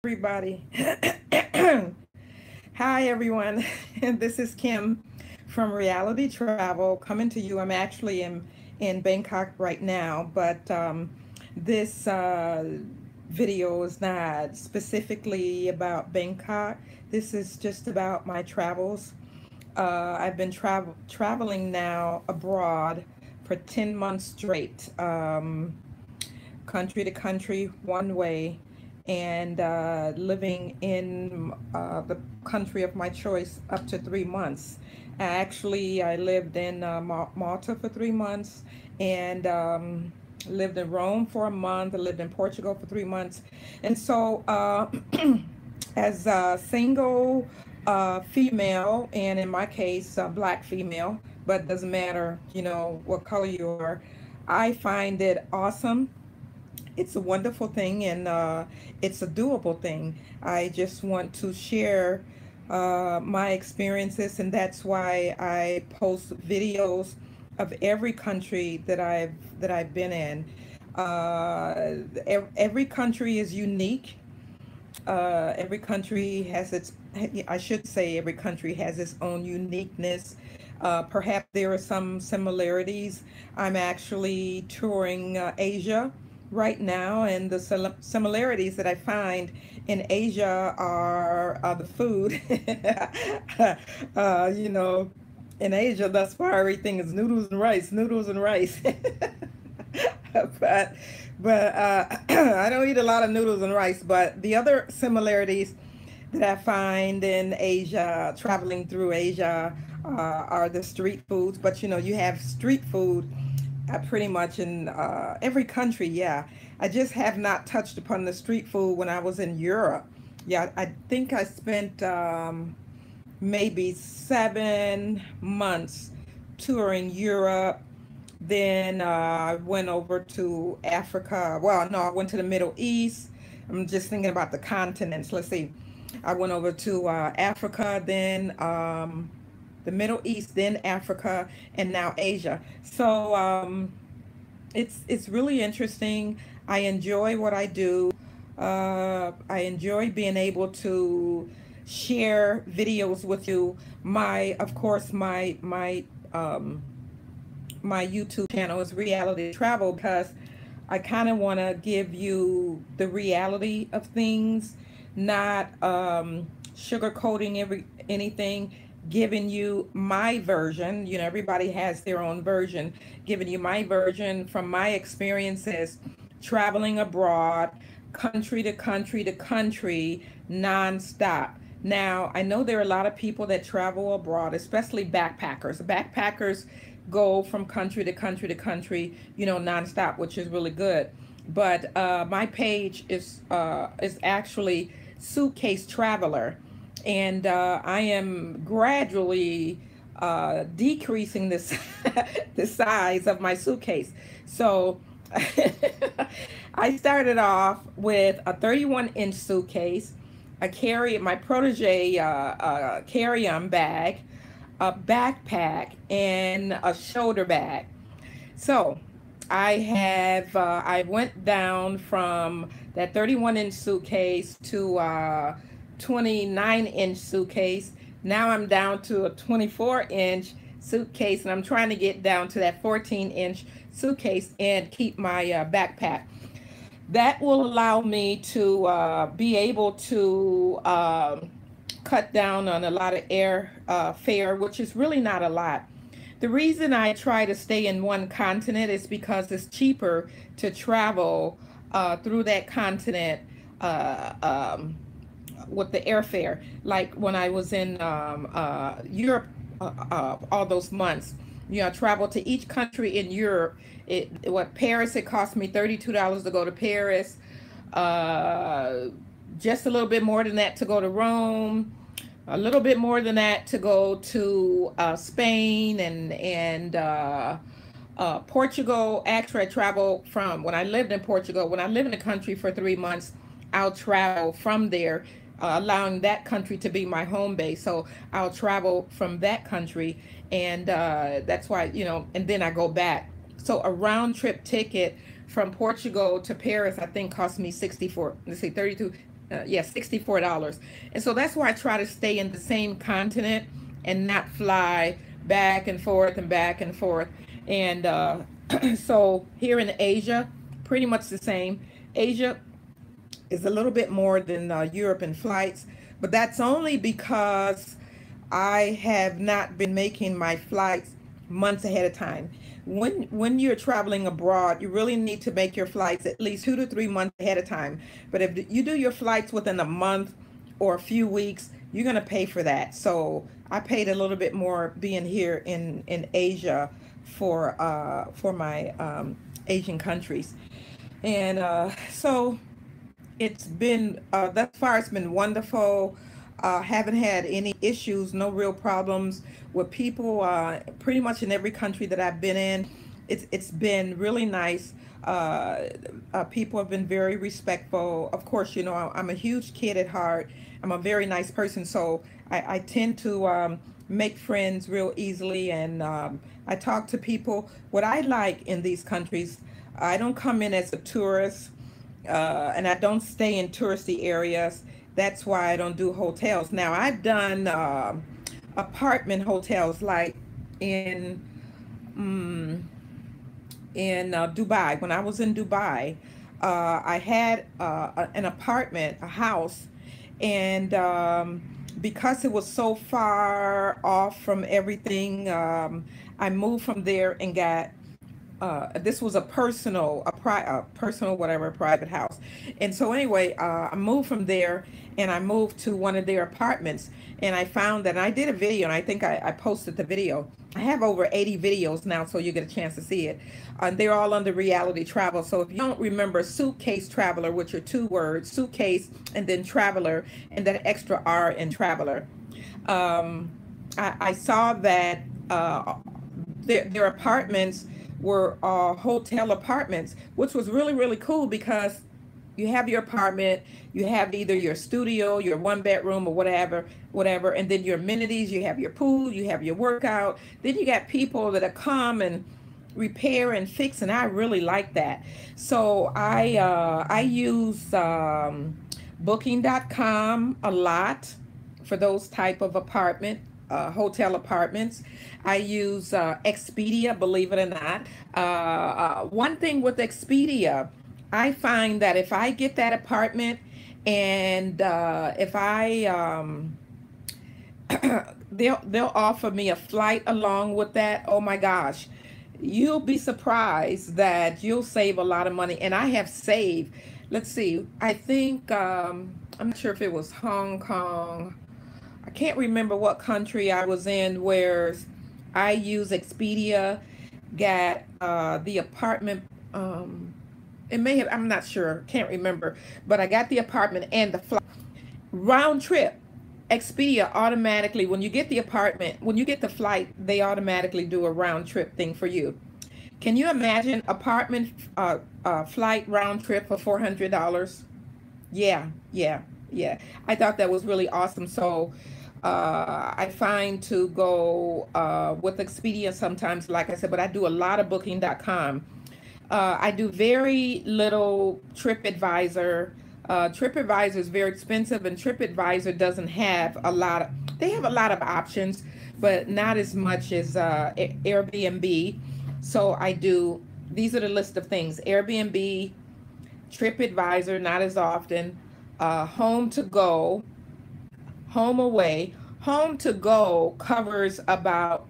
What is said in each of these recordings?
Everybody. Hi, everyone. This is Kim from Reality Travel coming to you. I'm actually in Bangkok right now, but this video is not specifically about Bangkok. This is just about my travels. I've been traveling now abroad for 10 months straight, country to country, one way, and living in the country of my choice up to 3 months. Actually, I lived in Malta for 3 months, and lived in Rome for a month. I lived in Portugal for 3 months. And so, as a single female, and in my case, a black female, but doesn't matter, what color you are, I find it awesome. It's a wonderful thing, and it's a doable thing. I just want to share my experiences, and that's why I post videos of every country that I've been in. Every country is unique. Every country has its, I should say, every country has its own uniqueness. Perhaps there are some similarities. I'm actually touring Asia right now, and the similarities that I find in Asia are the food. You know, in Asia, thus far, everything is noodles and rice, noodles and rice. but I don't eat a lot of noodles and rice. But the other similarities that I find in Asia, traveling through Asia, are the street foods. But you have street food pretty much in every country. Yeah, I just have not touched upon the street food when I was in Europe. Yeah, I think I spent maybe 7 months touring Europe. Then I went over to Africa. Well, no, I went to the Middle East. I'm just thinking about the continents. Let's see. I went over to Africa, then the Middle East, then Africa, and now Asia. So it's really interesting. I enjoy what I do. I enjoy being able to share videos with you. Of course, my YouTube channel is Reality Travel, because I kind of want to give you the reality of things, not sugarcoating anything, giving you my version. Everybody has their own version, giving you my version from my experiences traveling abroad, country to country to country, nonstop. Now, I know there are a lot of people that travel abroad, especially backpackers. Backpackers go from country to country to country, nonstop, which is really good. But my page is actually Suitcase Traveler, and I am gradually decreasing this the size of my suitcase. So I started off with a 31-inch suitcase, my protege carry-on bag, a backpack, and a shoulder bag. So I went down from that 31-inch suitcase to 29-inch suitcase. Now I'm down to a 24-inch suitcase, and I'm trying to get down to that 14-inch suitcase and keep my backpack. That will allow me to be able to cut down on a lot of air fare, which is really not a lot. The reason I try to stay in one continent is because it's cheaper to travel through that continent with the airfare. Like when I was in Europe all those months, I traveled to each country in Europe. Paris, it cost me $32 to go to Paris. Just a little bit more than that to go to Rome. A little bit more than that to go to Spain and Portugal. Actually, I travel from, when I lived in Portugal, when I lived in the country for 3 months, I'll travel from there, allowing that country to be my home base. So I'll travel from that country, and that's why, and then I go back. So a round trip ticket from Portugal to Paris, I think, cost me 64, let's see, 32. Yeah, $64. And so that's why I try to stay in the same continent and not fly back and forth and back and forth. And so here in Asia, pretty much the same. Asia is a little bit more than Europe in flights, but that's only because I have not been making my flights months ahead of time. When you're traveling abroad, you really need to make your flights at least 2 to 3 months ahead of time. But if you do your flights within a month or a few weeks, you're gonna pay for that. So I paid a little bit more being here in Asia for my Asian countries, and so it's been thus far it's been wonderful. Haven't had any issues, no real problems with people. Pretty much in every country that I've been in, it's been really nice. People have been very respectful. Of course, you know, I'm a huge kid at heart. I'm a very nice person, so I tend to make friends real easily, and I talk to people. What I like in these countries, I don't come in as a tourist, and I don't stay in touristy areas. That's why I don't do hotels. Now, I've done apartment hotels, like in mm, in Dubai. When I was in Dubai, I had an apartment, a house, and because it was so far off from everything, I moved from there and got this was a personal whatever private house. And so anyway, I moved from there and I moved to one of their apartments, and I found that, and I did a video, and I think I posted the video. I have over 80 videos now, so you get a chance to see it. They're all under reality travel. So if you don't remember suitcase traveler, which are two words, suitcase and then traveler, and that extra R in traveler, I saw that their apartments were hotel apartments, which was really, really cool, because you have your apartment, you have either your studio, your one bedroom or whatever, and then your amenities, you have your pool, you have your workout, then you got people that come and repair and fix, and I really like that. So I use booking.com a lot for those type of hotel apartments. I use Expedia, believe it or not. One thing with Expedia, I find that if I get that apartment, and if I they'll offer me a flight along with that. Oh my gosh, you'll be surprised that you'll save a lot of money. And I have saved. Let's see. I think I'm not sure if it was Hong Kong. I can't remember what country I was in where I use Expedia, got the apartment. It may have, I'm not sure, can't remember, but I got the apartment and the flight. Round trip. Expedia automatically, when you get the apartment, when you get the flight, they automatically do a round trip thing for you. Can you imagine apartment flight round trip for $400? Yeah, yeah, yeah. I thought that was really awesome. So I find to go with Expedia sometimes, like I said, but I do a lot of booking.com. I do very little TripAdvisor. TripAdvisor is very expensive, and TripAdvisor doesn't have a lot of, they have a lot of options, but not as much as Airbnb. So I do, these are the list of things: Airbnb, TripAdvisor, not as often, Home to Go, Home Away. Home to Go covers about,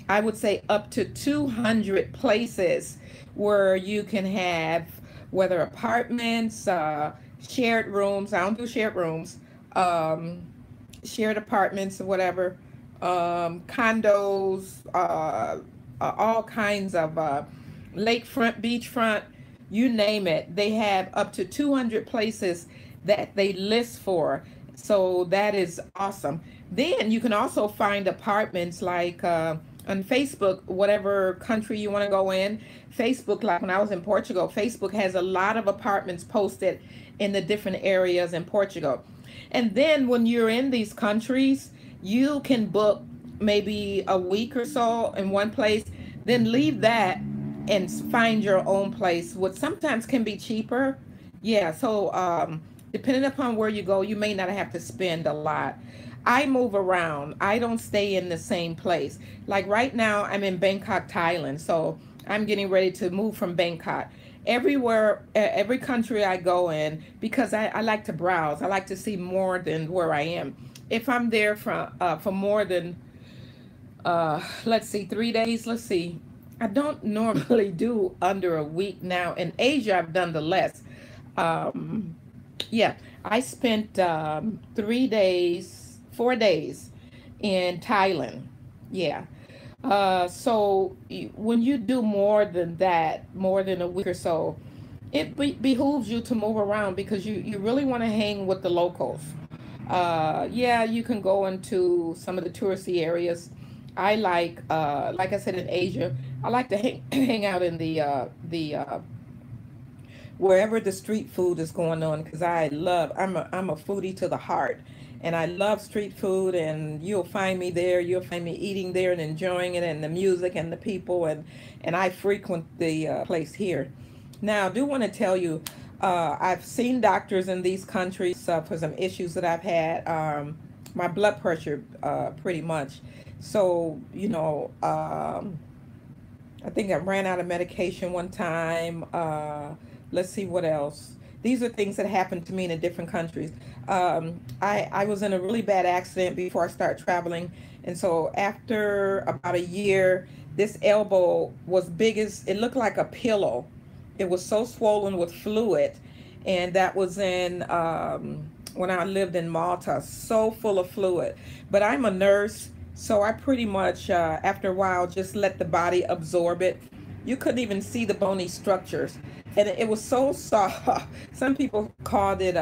I would say, up to 200 places where you can have, whether apartments, shared rooms. I don't do shared rooms, shared apartments or whatever, condos, all kinds of lakefront, beachfront, you name it. They have up to 200 places that they list for. So that is awesome. Then you can also find apartments like on Facebook, whatever country you want to go in. Facebook, like when I was in Portugal, Facebook has a lot of apartments posted in the different areas in Portugal. And then when you're in these countries, you can book maybe a week or so in one place, then leave that and find your own place, which sometimes can be cheaper. Yeah, so depending upon where you go, you may not have to spend a lot. I move around. I don't stay in the same place. Like right now, I'm in Bangkok, Thailand. So I'm getting ready to move from Bangkok. Everywhere, every country I go in, because I like to browse. I like to see more than where I am. If I'm there for more than, let's see, 3 days, let's see. I don't normally do under a week now. In Asia, I've done the less. Um, yeah, I spent 3 days, 4 days in Thailand. Yeah. So when you do more than that, more than a week or so, it behooves you to move around because you really want to hang with the locals. Yeah, you can go into some of the touristy areas. I like I said in Asia, I like to hang out in the wherever the street food is going on because I'm a foodie to the heart, and I love street food, and you'll find me there. You'll find me eating there and enjoying it, and the music and the people, and I frequent the place here. Now, I do want to tell you, I've seen doctors in these countries for some issues that I've had. My blood pressure, pretty much. So, I think I ran out of medication one time. Let's see what else. These are things that happened to me in different countries. I was in a really bad accident before I started traveling. And so after about a year, this elbow was big as, it looked like a pillow. It was so swollen with fluid. And that was in, when I lived in Malta, so full of fluid. But I'm a nurse, so I pretty much, after a while, just let the body absorb it. You couldn't even see the bony structures. And it was so soft. Some people called it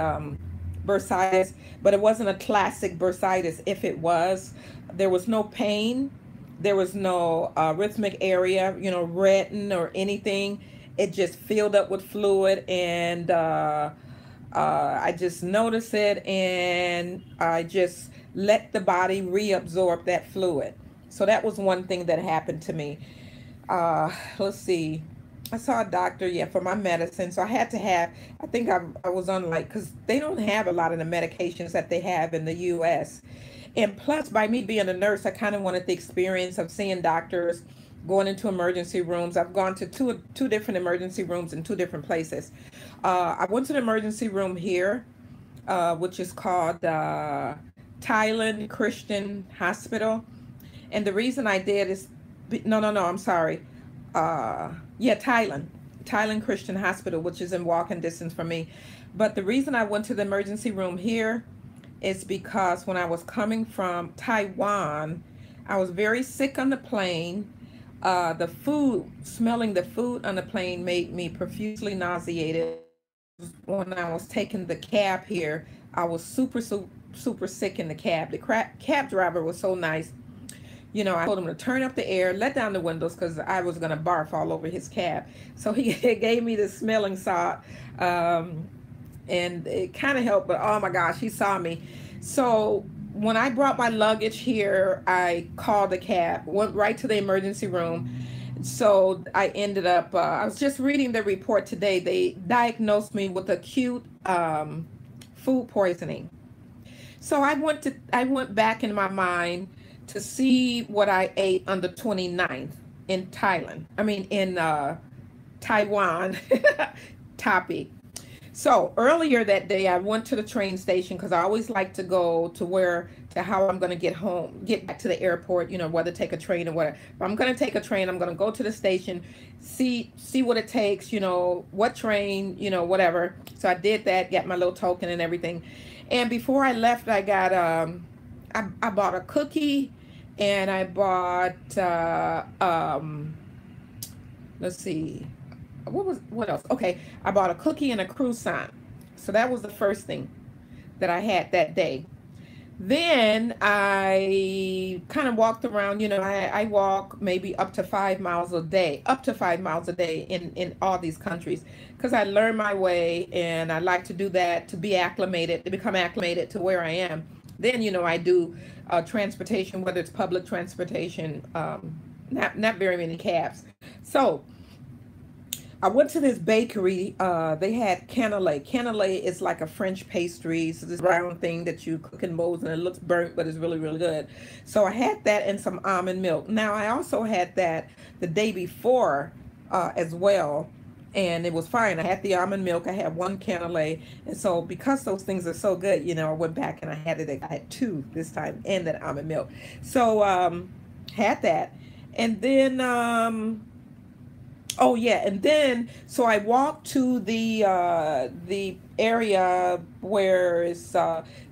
bursitis, but it wasn't a classic bursitis. If it was, there was no pain. There was no rhythmic area, redden or anything. It just filled up with fluid, and I just noticed it, and I just let the body reabsorb that fluid. So that was one thing that happened to me. Let's see. I saw a doctor, yeah, for my medicine. So I had to have, I think I was on like, because they don't have a lot of the medications that they have in the U.S. And plus, by me being a nurse, I kind of wanted the experience of seeing doctors, going into emergency rooms. I've gone to two different emergency rooms in two different places. I went to the emergency room here, which is called Thailand Christian Hospital. And the reason I did is, no, I'm sorry. Yeah, Thailand Christian Hospital, which is in walking distance from me. But the reason I went to the emergency room here is because when I was coming from Taiwan, I was very sick on the plane. Smelling the food on the plane made me profusely nauseated. When I was taking the cab here, I was super sick in the cab. The cab driver was so nice. I told him to turn up the air, let down the windows because I was going to barf all over his cab. So he gave me the smelling salt, and it kind of helped, but oh my gosh, he saw me. So when I brought my luggage here, I called the cab, went right to the emergency room. So I ended up, I was just reading the report today. They diagnosed me with acute food poisoning. So I went back in my mind to see what I ate on the 29th in Thailand. I mean, in Taiwan, Tapi. So earlier that day, I went to the train station because I always like to go to how I'm going to get back to the airport, whether take a train or whatever. If I'm going to take a train, I'm going to go to the station, see what it takes, what train, whatever. So I did that, got my little token and everything. And before I left, I got, I bought a cookie, and I bought, let's see, what else? Okay, I bought a cookie and a croissant. So that was the first thing that I had that day. Then I kind of walked around, I walk maybe up to 5 miles a day, in all these countries, because I learned my way, and I like to do that to become acclimated to where I am. Then, I do transportation, whether it's public transportation, not very many cabs. So I went to this bakery. They had cannelé. Cannelé is like a French pastry. So this brown thing that you cook in molds and it looks burnt, but it's really, really good. So I had that and some almond milk. Now I also had that the day before as well, and it was fine. I had the almond milk. I had one cannelé, and so because those things are so good, you know, I went back and I had it. I had two this time and that almond milk. So had that, and then. Oh yeah, and then so I walked to the area where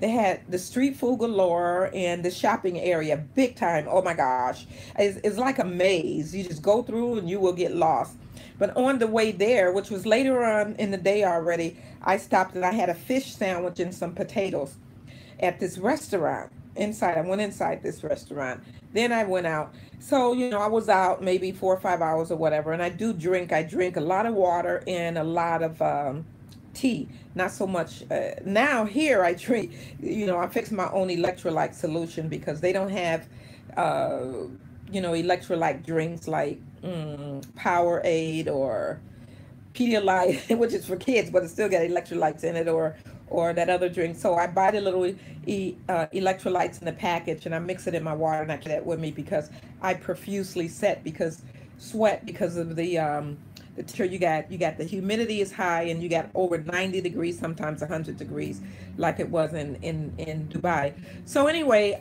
they had the street food galore and the shopping area, big time. Oh my gosh, it's like a maze. You just go through and you will get lost. But on the way there, which was later on in the day already, I stopped and I had a fish sandwich and some potatoes at this restaurant. I went inside this restaurant. Then I went out. So, you know, I was out maybe 4 or 5 hours or whatever. And I drink a lot of water and a lot of tea. Not so much. Now here I drink, you know, I fix my own electrolyte solution because they don't have, you know, electrolyte drinks like Powerade or Pedialyte, which is for kids, but it still got electrolytes in it, or that other drink. So I buy the little electrolytes in the package and I mix it in my water and I carry that with me because I profusely sweat because of the temperature. You got the humidity is high and you got over 90 degrees, sometimes 100 degrees, like it was in Dubai. So anyway,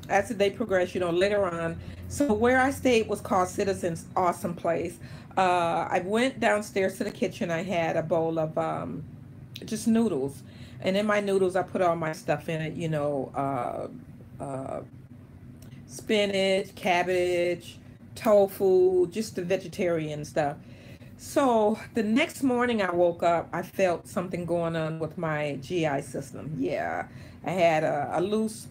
as the day progressed, you know, later on, so where I stayed was called Citizens, awesome place. I went downstairs to the kitchen. I had a bowl of just noodles, and in my noodles I put all my stuff in it, you know, spinach, cabbage, tofu, just the vegetarian stuff. So the next morning I woke up, I felt something going on with my GI system. Yeah, I had a loose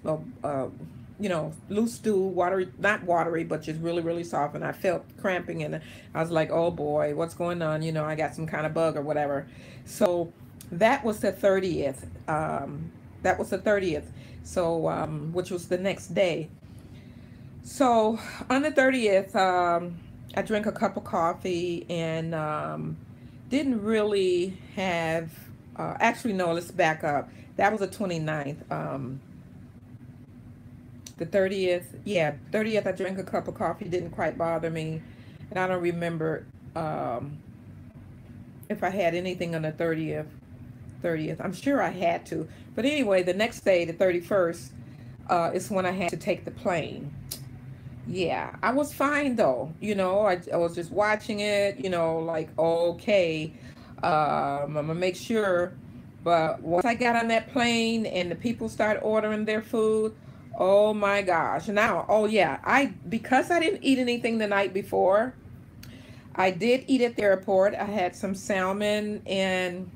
you know, loose stool, watery, not watery, but just really, really soft. And I felt cramping and I was like, oh boy, what's going on? You know, I got some kind of bug or whatever. So that was the 30th. That was the 30th. So, which was the next day. So on the 30th, I drank a cup of coffee and didn't really have, actually, no, let's back up. That was the 29th. The 30th, yeah, 30th, I drank a cup of coffee, didn't quite bother me. And I don't remember if I had anything on the 30th. I'm sure I had to. But anyway, the next day, the 31st, is when I had to take the plane. Yeah, I was fine though. You know, I was just watching it, you know, like, okay, I'm gonna make sure. But once I got on that plane and the people started ordering their food, oh my gosh. Now, oh yeah, because I didn't eat anything the night before, I did eat at the airport. I had some salmon and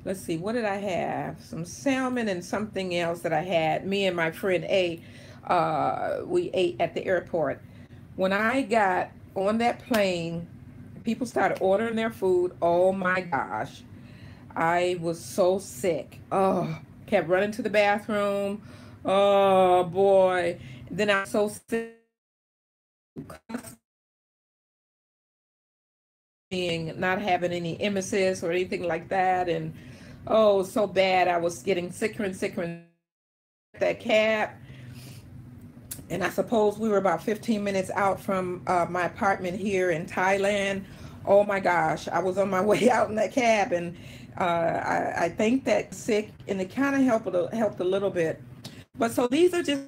let's see, what did I have? Some salmon and something else that I had. Me and my friend A, we ate at the airport. When I got on that plane, people started ordering their food. Oh my gosh. I was so sick. Oh, kept running to the bathroom. Oh boy. Then I was so sick, being not having any emesis or anything like that, and oh, so bad. I was getting sicker and sicker in that cab. And I suppose we were about 15 minutes out from my apartment here in Thailand. Oh my gosh, I was on my way out in that cab, and I think that sick, and it kind of helped a little bit. But so these are just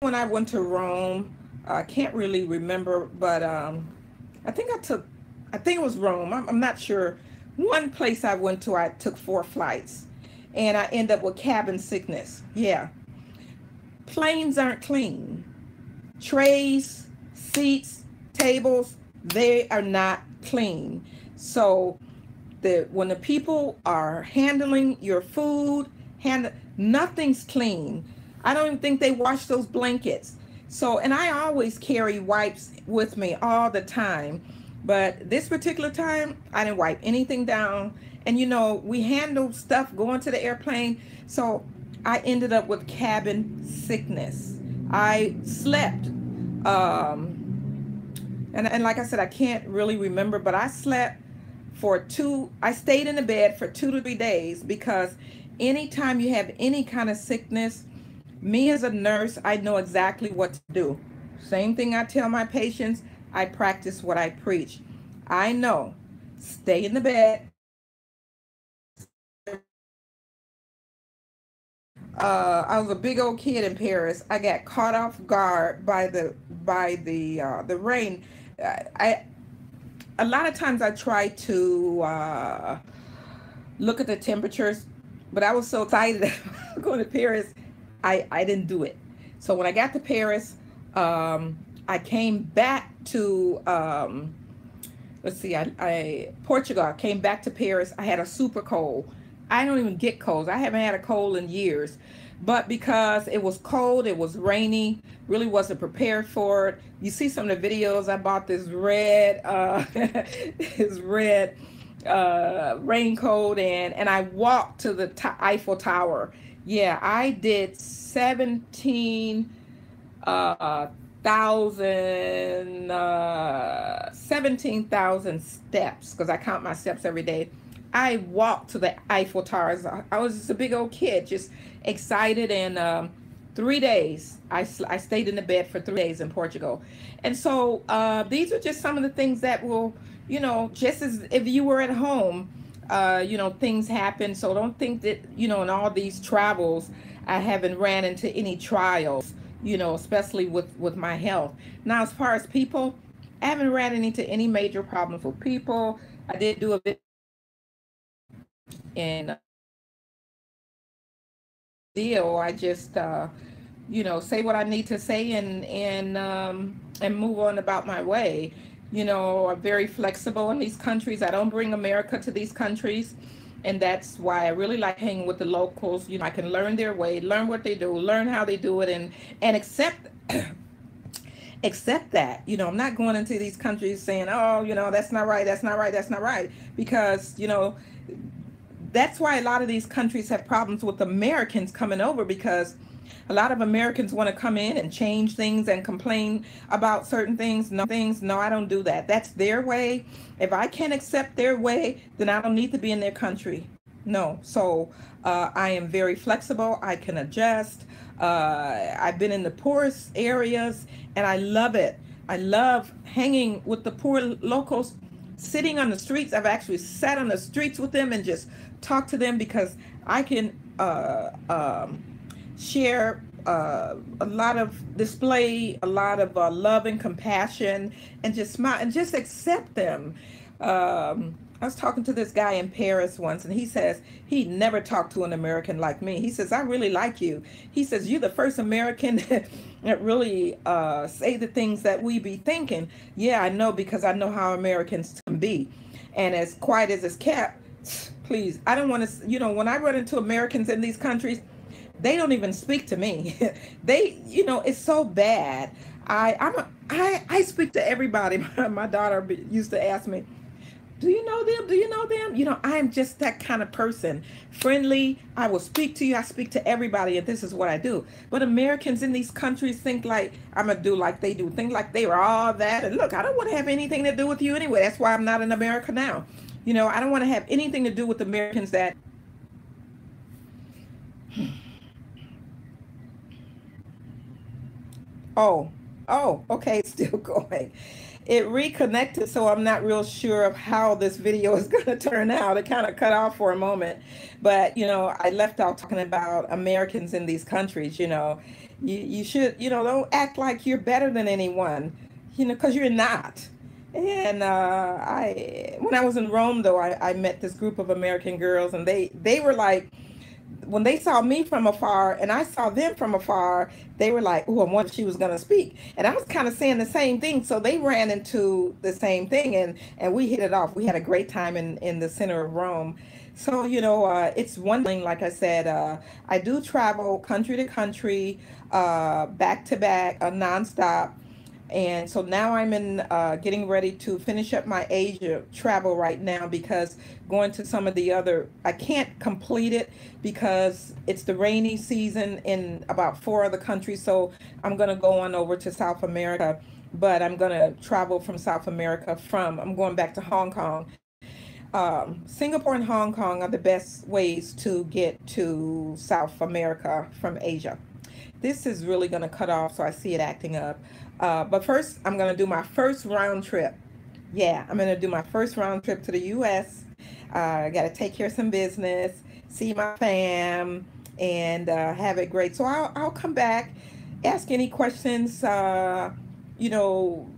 when I went to Rome. I can't really remember, but I think it was Rome. I'm not sure. One place I went to, I took 4 flights, and I ended up with cabin sickness. Yeah. Planes aren't clean. Trays, seats, tables, they are not clean. So when the people are handling your food, nothing's clean. I don't even think they wash those blankets. So, and I always carry wipes with me all the time. But this particular time, I didn't wipe anything down. And you know, we handle stuff going to the airplane. So I ended up with cabin sickness. I slept And like I said, I can't really remember, but I stayed in the bed for 2 to 3 days because anytime you have any kind of sickness, me as a nurse, I know exactly what to do. Same thing I tell my patients, I practice what I preach. I know, stay in the bed. I was a big old kid in Paris. I got caught off guard by the rain. I A lot of times I try to look at the temperatures, but I was so excited going to Paris, I didn't do it. So when I got to Paris, I came back to let's see, I Portugal. I came back to Paris. I had a super cold. I don't even get colds. I haven't had a cold in years. But because it was cold, it was rainy, really wasn't prepared for it. You see some of the videos, I bought this red this red raincoat, and I walked to the Eiffel Tower. Yeah, I did 17,000 steps because I count my steps every day. I walked to the Eiffel Towers. I was just a big old kid, just excited. And 3 days, I stayed in the bed for 3 days in Portugal. And so these are just some of the things that will, just as if you were at home, things happen. So don't think that, in all these travels, I haven't ran into any trials, especially with my health. Now, as far as people, I haven't ran into any major problems with people. I did do a bit in deal. I just, say what I need to say and move on about my way. I'm very flexible in these countries. I don't bring America to these countries. And that's why I really like hanging with the locals. I can learn their way, learn what they do, learn how they do it, and accept that. I'm not going into these countries saying, oh, that's not right, that's not right, that's not right. Because, that's why a lot of these countries have problems with Americans coming over, because a lot of Americans want to come in and change things and complain about certain things. No, I don't do that. That's their way. If I can't accept their way, then I don't need to be in their country. No. So I am very flexible. I can adjust. I've been in the poorest areas and I love it. I love hanging with the poor locals, sitting on the streets. I've actually sat on the streets with them and just talk to them because I can share display a lot of love and compassion, and just smile and just accept them. I was talking to this guy in Paris once, and he says he never talked to an American like me. He says, I really like you. He says, you're the first American that really say the things that we be thinking. Yeah, I know, because I know how Americans can be. And as quiet as it's kept, please, I don't want to, when I run into Americans in these countries, they don't even speak to me. It's so bad. I speak to everybody. My daughter used to ask me, do you know them? Do you know them? I'm just that kind of person. Friendly. I will speak to you. I speak to everybody, and this is what I do. But Americans in these countries think like I'm going to do like they do. Think like they are all that. And look, I don't want to have anything to do with you anyway. That's why I'm not in America now. I don't want to have anything to do with Americans that... Okay, it's still going. It reconnected, so I'm not real sure of how this video is going to turn out. It kind of cut off for a moment, but I left out talking about Americans in these countries. You should, don't act like you're better than anyone, because you're not. And when I was in Rome, though, I met this group of American girls, and they were like, when they saw me from afar and I saw them from afar, they were like, oh, I wonder if she was going to speak. And I was kind of saying the same thing. So they ran into the same thing, and we hit it off. We had a great time in the center of Rome. So, it's one thing, like I said, I do travel country to country, back to back, nonstop. And so now I'm getting ready to finish up my Asia travel right now, because going to some of the I can't complete it because it's the rainy season in about 4 other countries. So I'm going to go on over to South America but I'm going to travel from South America I'm going back to Hong Kong. Singapore and Hong Kong are the best ways to get to South America from Asia. This is really going to cut off, so I see it acting up. But first, I'm going to do my first round trip. Yeah, I'm going to do my first round trip to the U.S. I got to take care of some business, see my fam, and have it great. So I'll come back, ask any questions,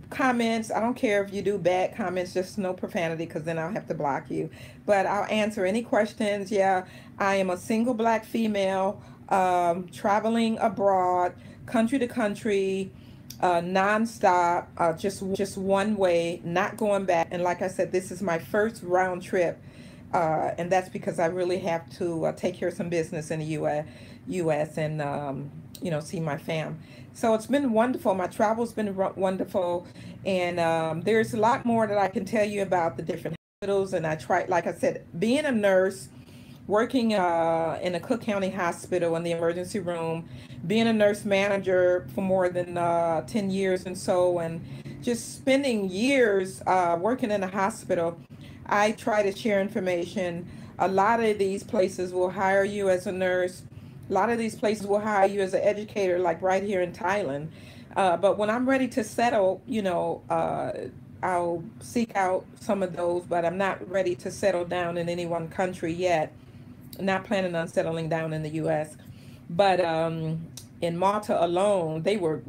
comments. I don't care if you do bad comments, just no profanity, because then I'll have to block you. But I'll answer any questions. Yeah, I am a single black female, traveling abroad, country to country, nonstop, just one way, not going back. And like I said, this is my first round trip, and that's because I really have to take care of some business in the U.S. and see my fam. So it's been wonderful. My travel's been wonderful, and there's a lot more that I can tell you about the different hospitals. And I try, like I said, being a nurse, working in a Cook County hospital in the emergency room, being a nurse manager for more than 10 years and so, and just spending years working in a hospital. I try to share information. A lot of these places will hire you as a nurse. A lot of these places will hire you as an educator, like right here in Thailand. But when I'm ready to settle, I'll seek out some of those, but I'm not ready to settle down in any one country yet. Not planning on settling down in the U.S. But in Malta alone, they were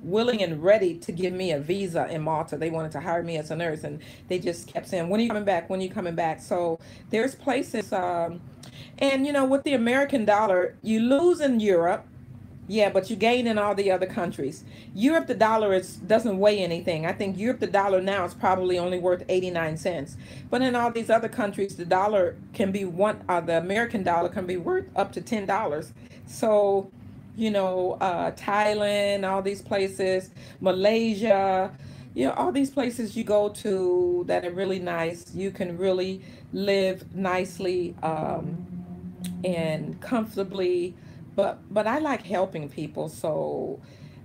willing and ready to give me a visa in Malta. They wanted to hire me as a nurse, and they just kept saying, when are you coming back? When are you coming back? So there's places, and with the American dollar, you lose in Europe. Yeah, but you gain in all the other countries. Europe, the dollar doesn't weigh anything. I think Europe, the dollar now is probably only worth 89 cents. But in all these other countries, the dollar can be the American dollar can be worth up to $10. So, Thailand, all these places, Malaysia, all these places you go to that are really nice. You can really live nicely and comfortably. But I like helping people, so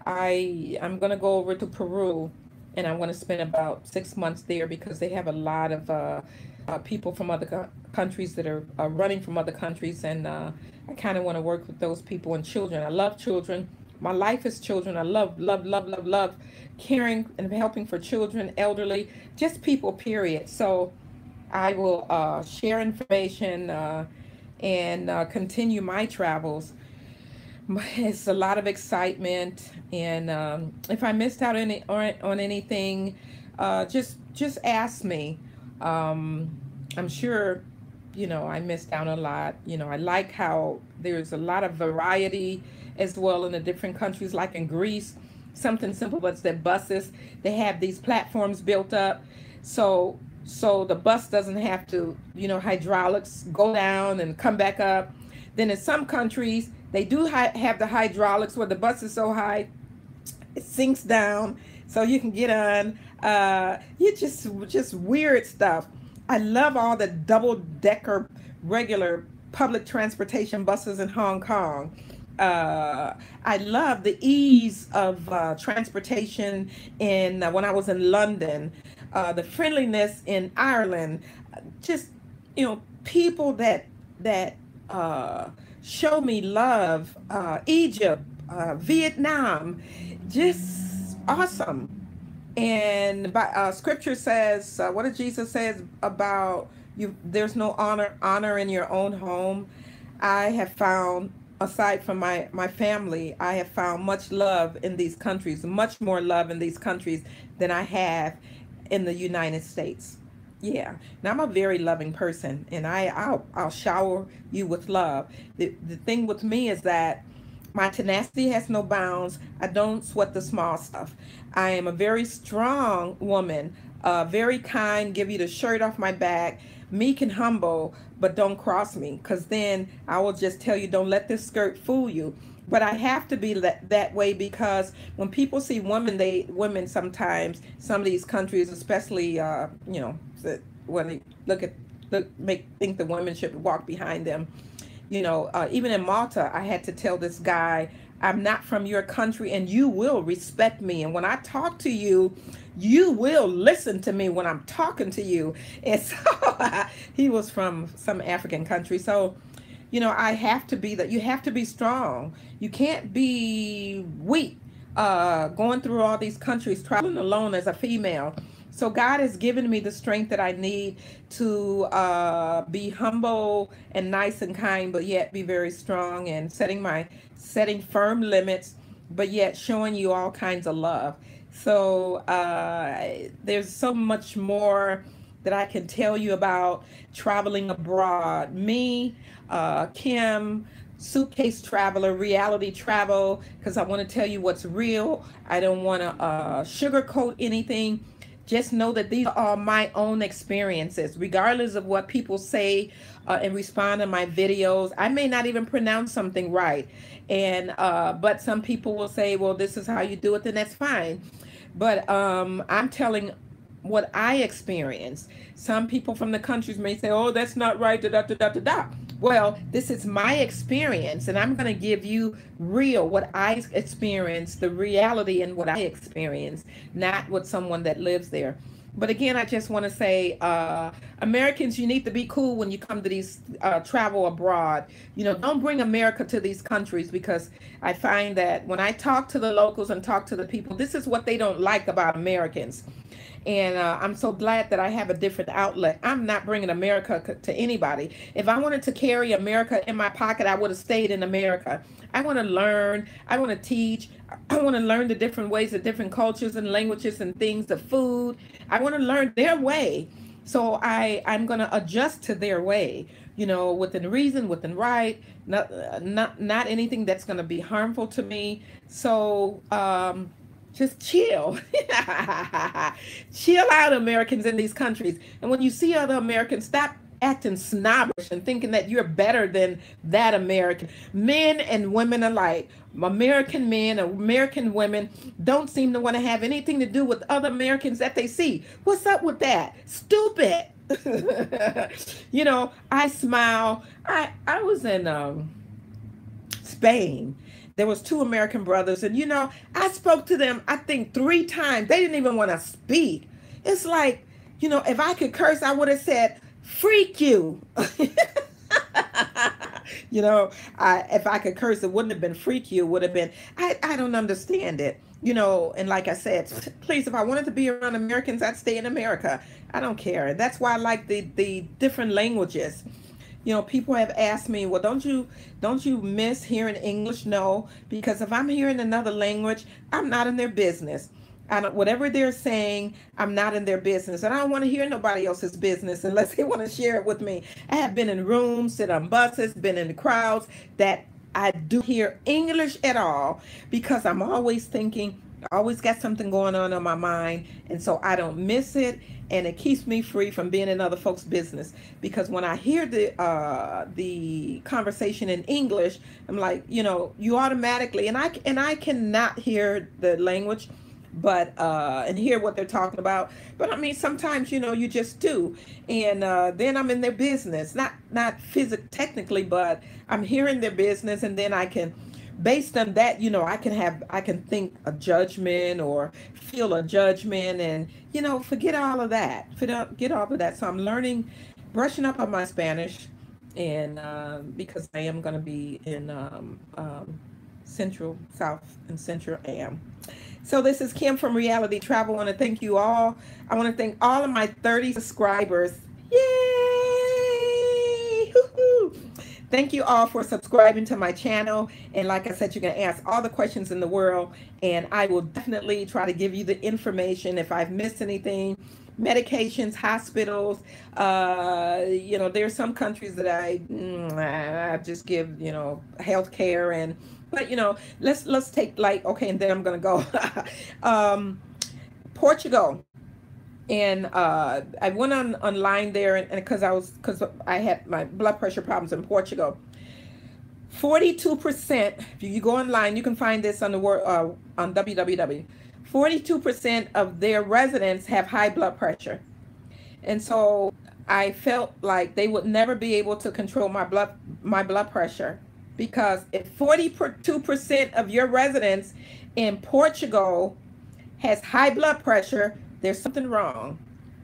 I'm gonna go over to Peru, and I'm gonna spend about 6 months there because they have a lot of people from other countries that are running from other countries, and I kind of want to work with those people and children. I love children. My life is children. I love, love, love, love, love caring and helping for children, elderly, just people, period. So I will share information and continue my travels. It's a lot of excitement, and if I missed out on anything, just ask me. I'm sure I missed out a lot. I like how there's a lot of variety as well in the different countries. Like in Greece, something simple, but it's their buses. They have these platforms built up, so the bus doesn't have to hydraulics go down and come back up. Then in some countries, they do have the hydraulics where the bus is so high, it sinks down so you can get on. You just weird stuff. I love all the double-decker regular public transportation buses in Hong Kong. I love the ease of transportation when I was in London, the friendliness in Ireland, just people that show me love, Egypt, Vietnam, just awesome. And scripture says, what did Jesus says about you? There's no honor in your own home. I have found, aside from my family, I have found much love in these countries, much more love in these countries than I have in the United States. Yeah, now I'm a very loving person, and I'll shower you with love. The thing with me is that my tenacity has no bounds. I don't sweat the small stuff. I am a very strong woman, very kind, give you the shirt off my back, meek and humble, but don't cross me, because then I will just tell you, don't let this skirt fool you. But I have to be that way, because when people see women sometimes, some of these countries, especially, when they think the women should walk behind them. Even in Malta, I had to tell this guy, I'm not from your country, and you will respect me. And when I talk to you, you will listen to me when I'm talking to you. And so he was from some African country. So, I have to be that. You have to be strong. You can't be weak, going through all these countries, traveling alone as a female. So God has given me the strength that I need to be humble and nice and kind, but yet be very strong, and setting firm limits, but yet showing you all kinds of love. So there's so much more that I can tell you about traveling abroad. Me, Kim, suitcase traveler, reality travel, because I want to tell you what's real. I don't want to sugarcoat anything. Just know that these are my own experiences, regardless of what people say and respond to my videos. I may not even pronounce something right, and but some people will say, "Well, this is how you do it," then that's fine. But I'm telling what I experienced. Some people from the countries may say, "Oh, that's not right." Da da da da da da. Well, this is my experience, and I'm going to give you what I experienced, the reality in what I experienced, not what someone that lives there. But again, I just want to say, Americans, you need to be cool when you come to these travel abroad. Don't bring America to these countries, because I find that when I talk to the locals and talk to the people, this is what they don't like about Americans. And I'm so glad that I have a different outlet. I'm not bringing America to anybody. If I wanted to carry America in my pocket, I would have stayed in America. I want to learn. I want to teach. I want to learn the different ways of different cultures and languages and things, the food. I want to learn their way. So I'm going to adjust to their way, within reason, within right, not anything that's going to be harmful to me. So, just chill. Chill out, Americans in these countries. And when you see other Americans, stop acting snobbish and thinking that you're better than that American. Men and women alike, American men and American women don't seem to want to have anything to do with other Americans that they see. What's up with that? Stupid. I smile. I was in Spain. There was two American brothers, and I spoke to them, I think 3 times. They didn't even want to speak. It's like, if I could curse, I would have said, "Freak you." If I could curse, it wouldn't have been "freak you." It would have been, I don't understand it. And like I said, please, if I wanted to be around Americans, I'd stay in America. I don't care. That's why I like the different languages. People have asked me, "Well, don't you miss hearing English?" No, because if I'm hearing another language, I'm not in their business. Whatever they're saying, I'm not in their business, and I don't want to hear nobody else's business unless they want to share it with me. I have been in rooms, sit on buses, been in the crowds that I do hear English at all, because I'm always thinking, I always got something going on my mind, and so I don't miss it, and it keeps me free from being in other folks' business. Because when I hear the conversation in English, I'm like, you automatically, and I cannot hear the language, but and hear what they're talking about. But I mean, sometimes you just do, and then I'm in their business, not technically, but I'm hearing their business, and then I can, based on that, I can think a judgment or feel a judgment, and forget all of that. Get all of that. So I'm learning, brushing up on my Spanish, and because I am going to be in Central, South, and Central AM. So this is Kim from Reality Travel. I want to thank you all. I want to thank all of my 30 subscribers. Yay! Hoo-hoo! Thank you all for subscribing to my channel. And like I said, you can ask all the questions in the world, and I will definitely try to give you the information if I've missed anything. Medications, hospitals, there's some countries that I just give, health care, but let's take, like, okay, and then I'm gonna go Portugal. And I went online there, and because I had my blood pressure problems in Portugal. 42%, if you go online, you can find this on the on www. 42% of their residents have high blood pressure. And so I felt like they would never be able to control my blood pressure. Because if 42% of your residents in Portugal has high blood pressure, there's something wrong.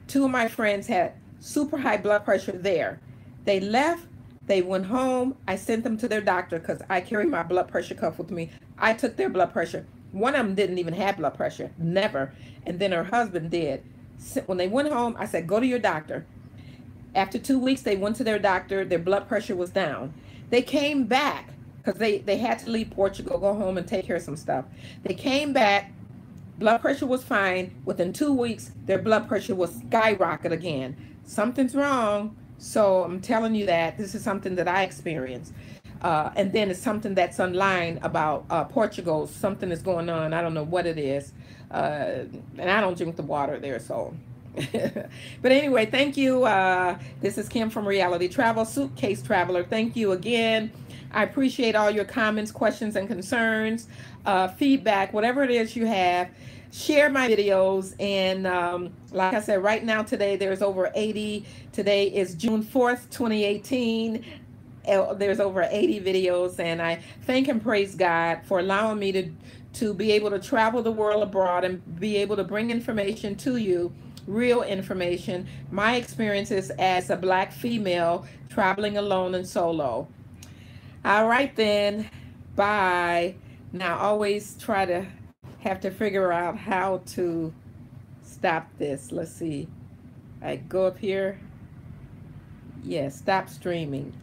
Two of my friends had super high blood pressure there. They left, they went home. I sent them to their doctor because I carry my blood pressure cuff with me. I took their blood pressure. One of them didn't even have blood pressure, never. And then her husband did. When they went home, I said, go to your doctor. After 2 weeks, they went to their doctor. Their blood pressure was down. They came back because they had to leave Portugal, go home and take care of some stuff. They came back. Blood pressure was fine. Within 2 weeks, their blood pressure was skyrocket again. Something's wrong. So I'm telling you that this is something that I experienced. And then it's something that's online about Portugal. Something is going on. I don't know what it is. And I don't drink the water there, so. But anyway, thank you. This is Kim from Reality Travel, Suitcase Traveler. Thank you again. I appreciate all your comments, questions, and concerns, feedback, whatever it is you have. Share my videos. And like I said, right now, today, there's over 80. Today is June 4th, 2018. There's over 80 videos. And I thank and praise God for allowing me to be able to travel the world abroad and be able to bring information to you. Real information, my experiences as a Black female traveling alone and solo. All right then, bye. Now always try to have to figure out how to stop this. Let's see. I go up here. Yes, stop streaming.